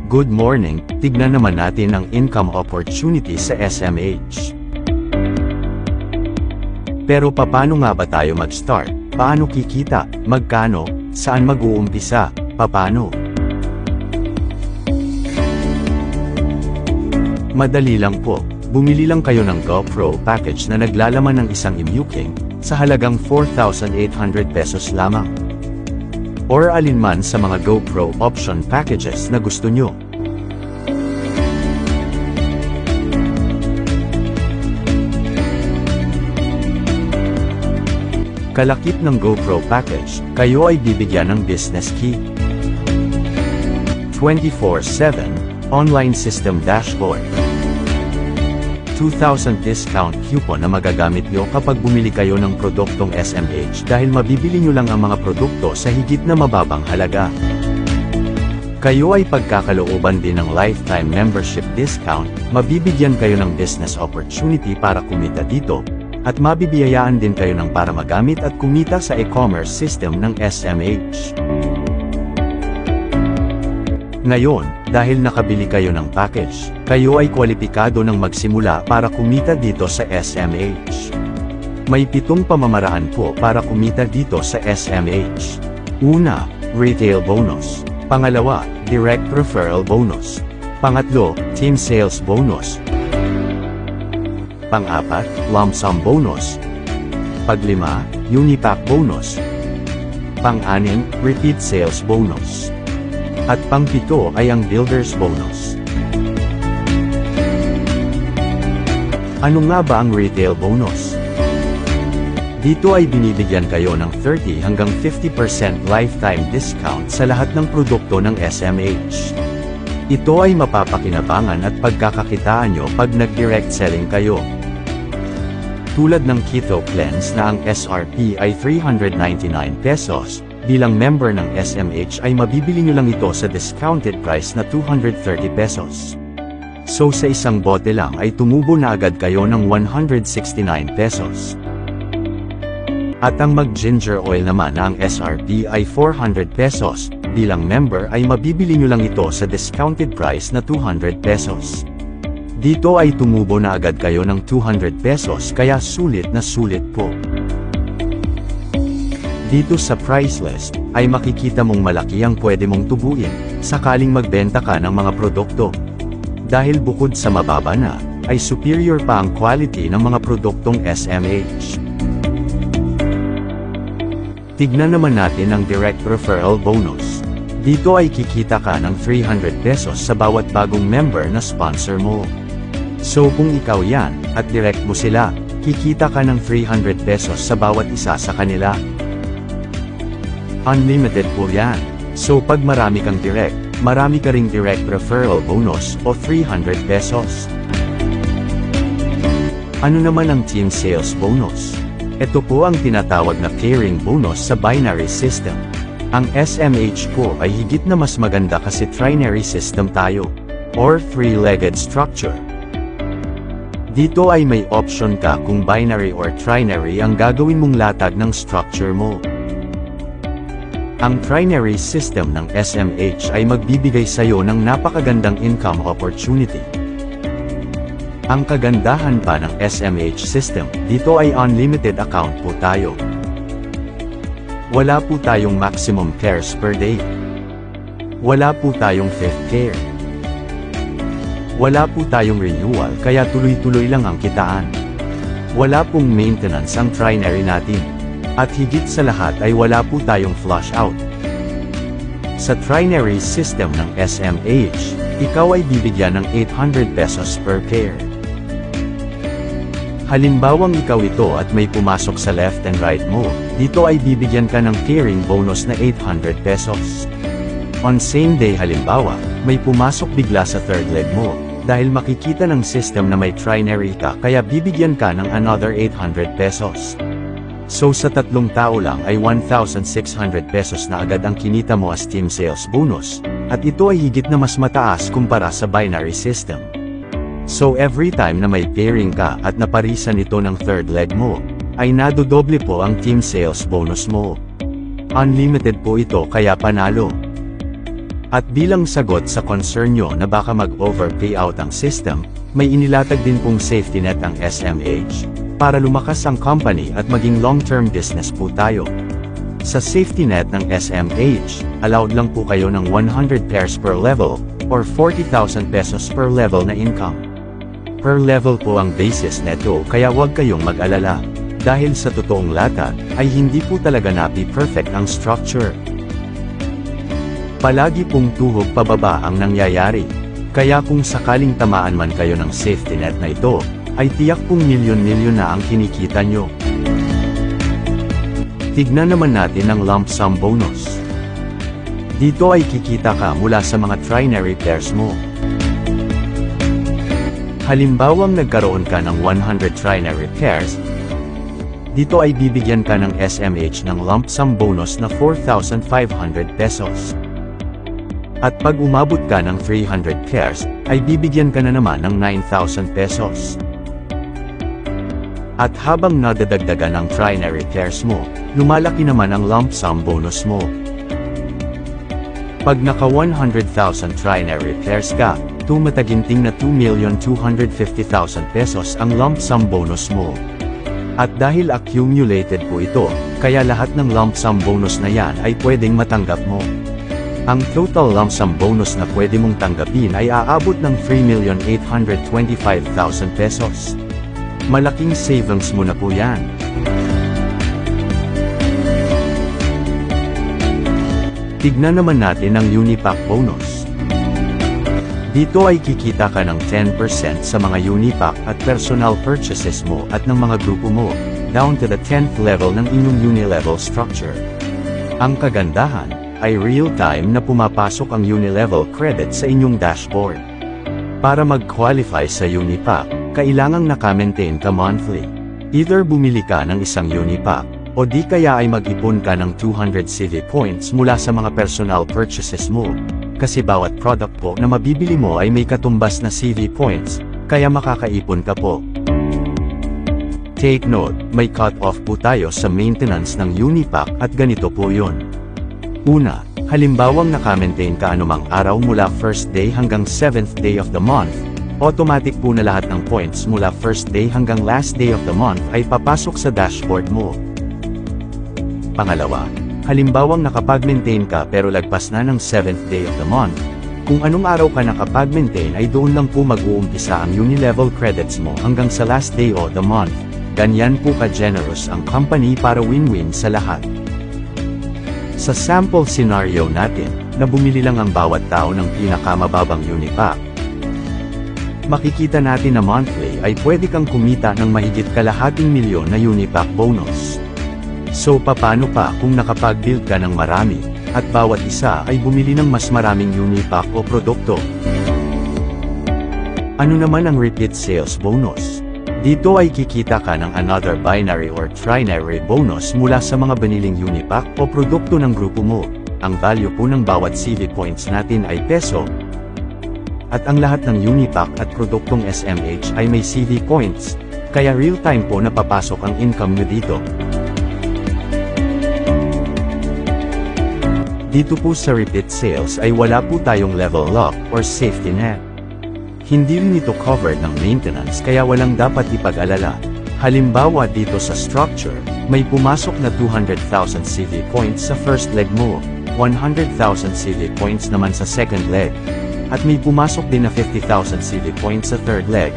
Good morning, tignan naman natin ang income opportunity sa SMH. Pero paano nga ba tayo mag-start? Paano kikita? Magkano? Saan mag-uumpisa? Paano? Madali lang po. Bumili lang kayo ng GoPro package na naglalaman ng isang Imuking sa halagang 4,800 pesos lamang. Or alinman sa mga GoPro option packages na gusto nyo. Kalakip ng GoPro package, kayo ay bibigyan ng business key. 24/7 online system dashboard. 2,000 discount coupon na magagamit nyo kapag bumili kayo ng produktong SMH dahil mabibili nyo lang ang mga produkto sa higit na mababang halaga. Kayo ay pagkakalooban din ng lifetime membership discount, mabibigyan kayo ng business opportunity para kumita dito, at mabibiyayaan din kayo ng para magamit at kumita sa e-commerce system ng SMH. Ngayon, dahil nakabili kayo ng package, kayo ay kwalipikado ng magsimula para kumita dito sa SMH. May 7 pamamaraan po para kumita dito sa SMH. Una, retail bonus. Pangalawa, direct referral bonus. Pangatlo, team sales bonus. Pang-apat, lump sum bonus. Pag-5, unipack bonus. Pang-6, repeat sales bonus. At pang-7 ay ang builder's bonus. Ano nga ba ang retail bonus? Dito ay binibigyan kayo ng 30 hanggang 50% lifetime discount sa lahat ng produkto ng SMH. Ito ay mapapakinabangan at pagkakakitaan nyo pag nag-direct selling kayo. Tulad ng Keto Cleanse na ang SRP ay 399 pesos, bilang member ng SMH ay mabibili nyo lang ito sa discounted price na 230 pesos. So sa isang bote lang ay tumubo na agad kayo ng 169 pesos. At ang mag-ginger oil naman na ang SRP ay 400 pesos, bilang member ay mabibili nyo lang ito sa discounted price na 200 pesos. Dito ay tumubo na agad kayo ng 200 pesos kaya sulit na sulit po. Dito sa price list, ay makikita mong malaki ang pwede mong tubuin, sakaling magbenta ka ng mga produkto. Dahil bukod sa mababa na, ay superior pa ang quality ng mga produktong SMH. Tignan naman natin ang direct referral bonus. Dito ay kikita ka ng 300 pesos sa bawat bagong member na sponsor mo. So kung ikaw yan, at direct mo sila, kikita ka ng 300 pesos sa bawat isa sa kanila. Unlimited po yan. So pag marami kang direct, marami ka ring direct referral bonus o 300 pesos. Ano naman ang team sales bonus? Ito po ang tinatawag na pairing bonus sa binary system. Ang SMH po ay higit na mas maganda kasi trinary system tayo, or three-legged structure. Dito ay may option ka kung binary or trinary ang gagawin mong latag ng structure mo. Ang trinary system ng SMH ay magbibigay sa'yo ng napakagandang income opportunity. Ang kagandahan pa ng SMH system, dito ay unlimited account po tayo. Wala po tayong maximum pairs per day. Wala po tayong fifth pair. Wala po tayong renewal kaya tuloy-tuloy lang ang kitaan. Wala pong maintenance ang trinary natin. At higit sa lahat ay wala po tayong flush out. Sa trinary system ng SMH, ikaw ay bibigyan ng 800 pesos per pair. Halimbawang ikaw ito at may pumasok sa left and right mo, dito ay bibigyan ka ng pairing bonus na 800 pesos. On same day halimbawa, may pumasok bigla sa third leg mo, dahil makikita ng system na may trinary ka kaya bibigyan ka ng another 800 pesos. So sa 3 tao lang ay 1,600 pesos na agad ang kinita mo as team sales bonus, at ito ay higit na mas mataas kumpara sa binary system. So every time na may pairing ka at naparisan ito ng third leg mo, ay nadodoble po ang team sales bonus mo. Unlimited po ito kaya panalo. At bilang sagot sa concern nyo na baka mag-overpayout ang system, may inilatag din pong safety net ang SMH, para lumakas ang company at maging long-term business po tayo. Sa safety net ng SMH, allowed lang po kayo ng 100 pairs per level, or 40,000 pesos per level na income. Per level po ang basis neto kaya huwag kayong mag-alala. Dahil sa totoong latag, ay hindi po talaga perfect ang structure. Palagi pong tuhog pababa ang nangyayari. Kaya kung sakaling tamaan man kayo ng safety net na ito, ay tiyak pong milyon-milyon na ang kinikita nyo. Tignan naman natin ang lump sum bonus. Dito ay kikita ka mula sa mga trinary pairs mo. Halimbawang nagkaroon ka ng 100 trinary pairs, dito ay bibigyan ka ng SMH ng lump sum bonus na 4,500 pesos. At pag umabot ka ng 300 pairs, ay bibigyan ka na naman ng 9,000 pesos. At habang nadadagdagan ang trinary pairs mo, lumalaki naman ang lump sum bonus mo. Pag naka 100,000 trinary pairs ka, tumataginting na 2,250,000 pesos ang lump sum bonus mo. At dahil accumulated po ito, kaya lahat ng lump sum bonus na yan ay pwedeng matanggap mo. Ang total lump sum bonus na pwede mong tanggapin ay aabot ng 3,825,000 pesos. Malaking savings mo na po yan. Tignan naman natin ang Unipack bonus. Dito ay kikita ka ng 10% sa mga Unipack at personal purchases mo at ng mga grupo mo, down to the 10th level ng inyong Unilevel structure. Ang kagandahan ay real-time na pumapasok ang Unilevel credit sa inyong dashboard. Para mag-qualify sa Unipack, kailangang naka-maintain ka monthly. Either bumili ka ng isang Unipack, o di kaya ay mag-ipon ka ng 200 CV points mula sa mga personal purchases mo. Kasi bawat product po na mabibili mo ay may katumbas na CV points, kaya makakaipon ka po. Take note, may cut-off po tayo sa maintenance ng Unipack at ganito po yun. Una, halimbawang naka-maintain ka anumang araw mula 1st day hanggang 7th day of the month, automatic po na lahat ng points mula 1st day hanggang last day of the month ay papasok sa dashboard mo. Pangalawa, halimbawang nakapag-maintain ka pero lagpas na ng 7th day of the month, kung anong araw ka nakapag-maintain ay doon lang po mag-uumpisa ang Unilevel credits mo hanggang sa last day of the month. Ganyan po ka-generous ang company para win-win sa lahat. Sa sample scenario natin, na bumili lang ang bawat tao ng pinakamababang Unipack, makikita natin na monthly ay pwede kang kumita ng mahigit kalahating milyon na Unipack bonus. So paano pa kung nakapag-build ka ng marami, at bawat isa ay bumili ng mas maraming Unipack o produkto? Ano naman ang repeat sales bonus? Dito ay kikita ka ng another binary or trinary bonus mula sa mga biniling Unipack o produkto ng grupo mo. Ang value po ng bawat CV points natin ay peso. At ang lahat ng Unipack at produktong SMH ay may CV points, kaya real-time po napapasok ang income nyo dito. Dito po sa repeat sales ay wala po tayong level lock or safety net. Hindi rin ito covered ng maintenance kaya walang dapat ipag-alala. Halimbawa dito sa structure, may pumasok na 200,000 CV points sa first leg mo, 100,000 CV points naman sa second leg, at may pumasok din na 50,000 CV points sa third leg.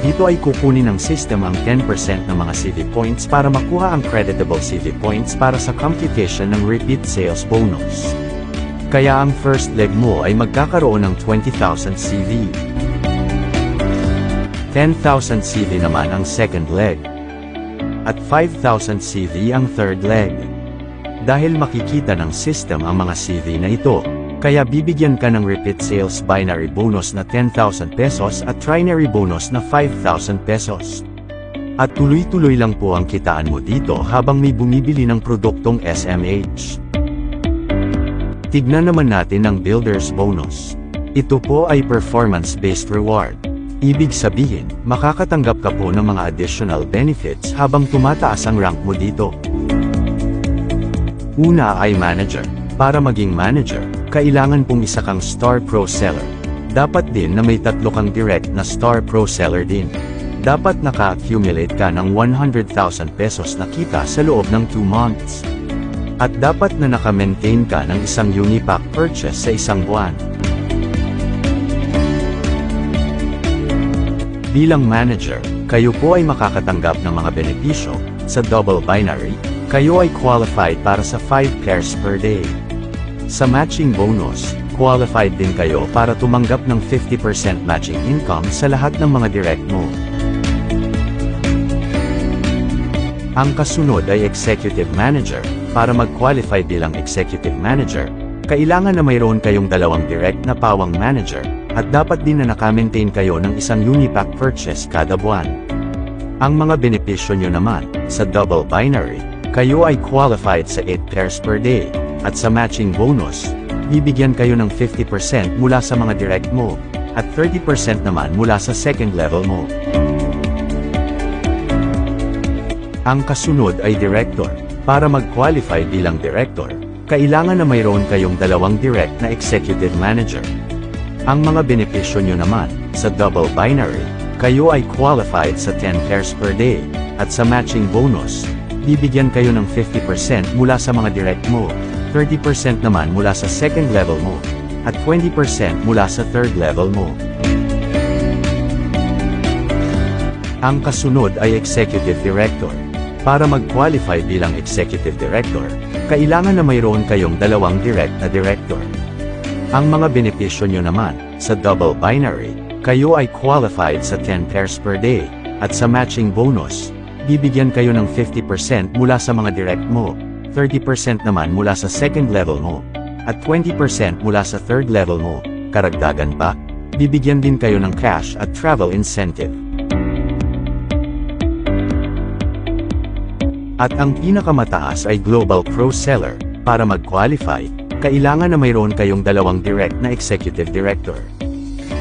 Dito ay kukunin ng system ang 10% ng mga CV points para makuha ang creditable CV points para sa computation ng repeat sales bonus. Kaya ang first leg mo ay magkakaroon ng 20,000 CV. 10,000 CV naman ang second leg. At 5,000 CV ang third leg. Dahil makikita ng system ang mga CV na ito, kaya bibigyan ka ng repeat sales binary bonus na 10,000 pesos at trinary bonus na 5,000 pesos. At tuloy-tuloy lang po ang kitaan mo dito habang may bumibili ng produktong SMH. Tignan naman natin ang builder's bonus. Ito po ay performance-based reward. Ibig sabihin, makakatanggap ka po ng mga additional benefits habang tumataas ang rank mo dito. Una ay manager. Para maging manager, kailangan pong isa kang Star Pro Seller. Dapat din na may 3 kang direct na Star Pro Seller din. Dapat naka-accumulate ka ng 100,000 pesos na kita sa loob ng 2 months. At dapat na naka-maintain ka ng isang Unipack purchase sa isang buwan. Bilang manager, kayo po ay makakatanggap ng mga benepisyo. Sa double binary, kayo ay qualified para sa 5 pairs per day. Sa matching bonus, qualified din kayo para tumanggap ng 50% matching income sa lahat ng mga direct mo. Ang kasunod ay Executive Manager. Para mag-qualify bilang Executive Manager, kailangan na mayroon kayong 2 direct na pawang manager, at dapat din na naka-maintain kayo ng isang Unipack purchase kada buwan. Ang mga benepisyo nyo naman, sa double binary, kayo ay qualified sa 8 pairs per day, at sa matching bonus, bibigyan kayo ng 50% mula sa mga direct mo, at 30% naman mula sa second level mo. Ang kasunod ay Director. Para mag-qualify bilang Director, kailangan na mayroon kayong 2 direct na Executive Manager. Ang mga benepisyo nyo naman, sa double binary, kayo ay qualified sa 10 pairs per day, at sa matching bonus, bibigyan kayo ng 50% mula sa mga direct mo, 30% naman mula sa second level mo, at 20% mula sa third level mo. Ang kasunod ay Executive Director. Para mag-qualify bilang Executive Director, kailangan na mayroon kayong 2 direct na Director. Ang mga benepisyo nyo naman, sa double binary, kayo ay qualified sa 10 pairs per day, at sa matching bonus, bibigyan kayo ng 50% mula sa mga direct mo, 30% naman mula sa second level mo, at 20% mula sa third level mo. Karagdagan pa, bibigyan din kayo ng cash at travel incentive. At ang pinakamataas ay Global Pro Seller. Para mag-qualify, kailangan na mayroon kayong 2 direct na Executive Director.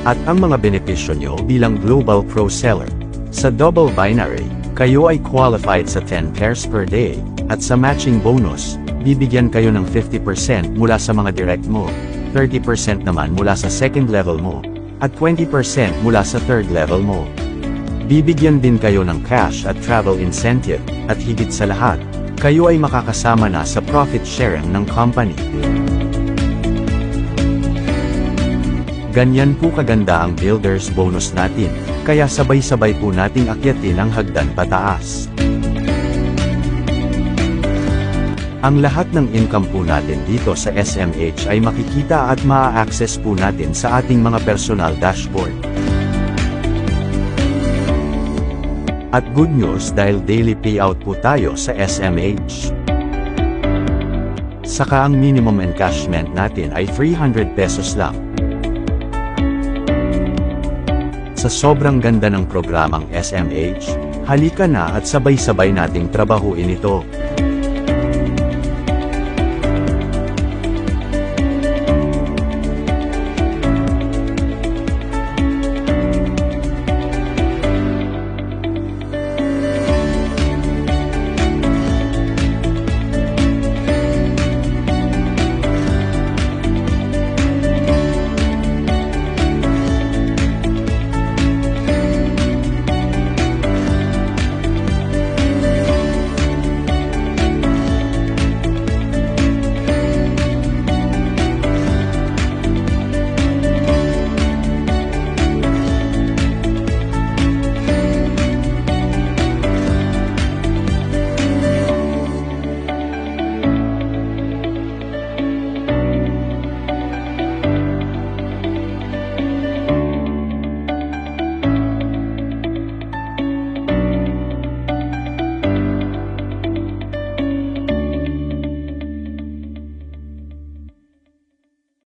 At ang mga benepisyo nyo bilang Global Pro Seller, sa double binary, kayo ay qualified sa 10 pairs per day, at sa matching bonus, bibigyan kayo ng 50% mula sa mga direct mo, 30% naman mula sa second level mo, at 20% mula sa third level mo. Bibigyan din kayo ng cash at travel incentive, at higit sa lahat, kayo ay makakasama na sa profit sharing ng company. Ganyan po kaganda ang Builders Bonus natin, kaya sabay-sabay po nating akyatin ang hagdan pataas. Ang lahat ng income po natin dito sa SMH ay makikita at maa-access po natin sa ating mga personal dashboard. At good news dahil daily payout po tayo sa SMH. Saka ang minimum encashment natin ay 300 pesos lang. Sa sobrang ganda ng programang SMH, halika na at sabay-sabay nating trabahuin ito.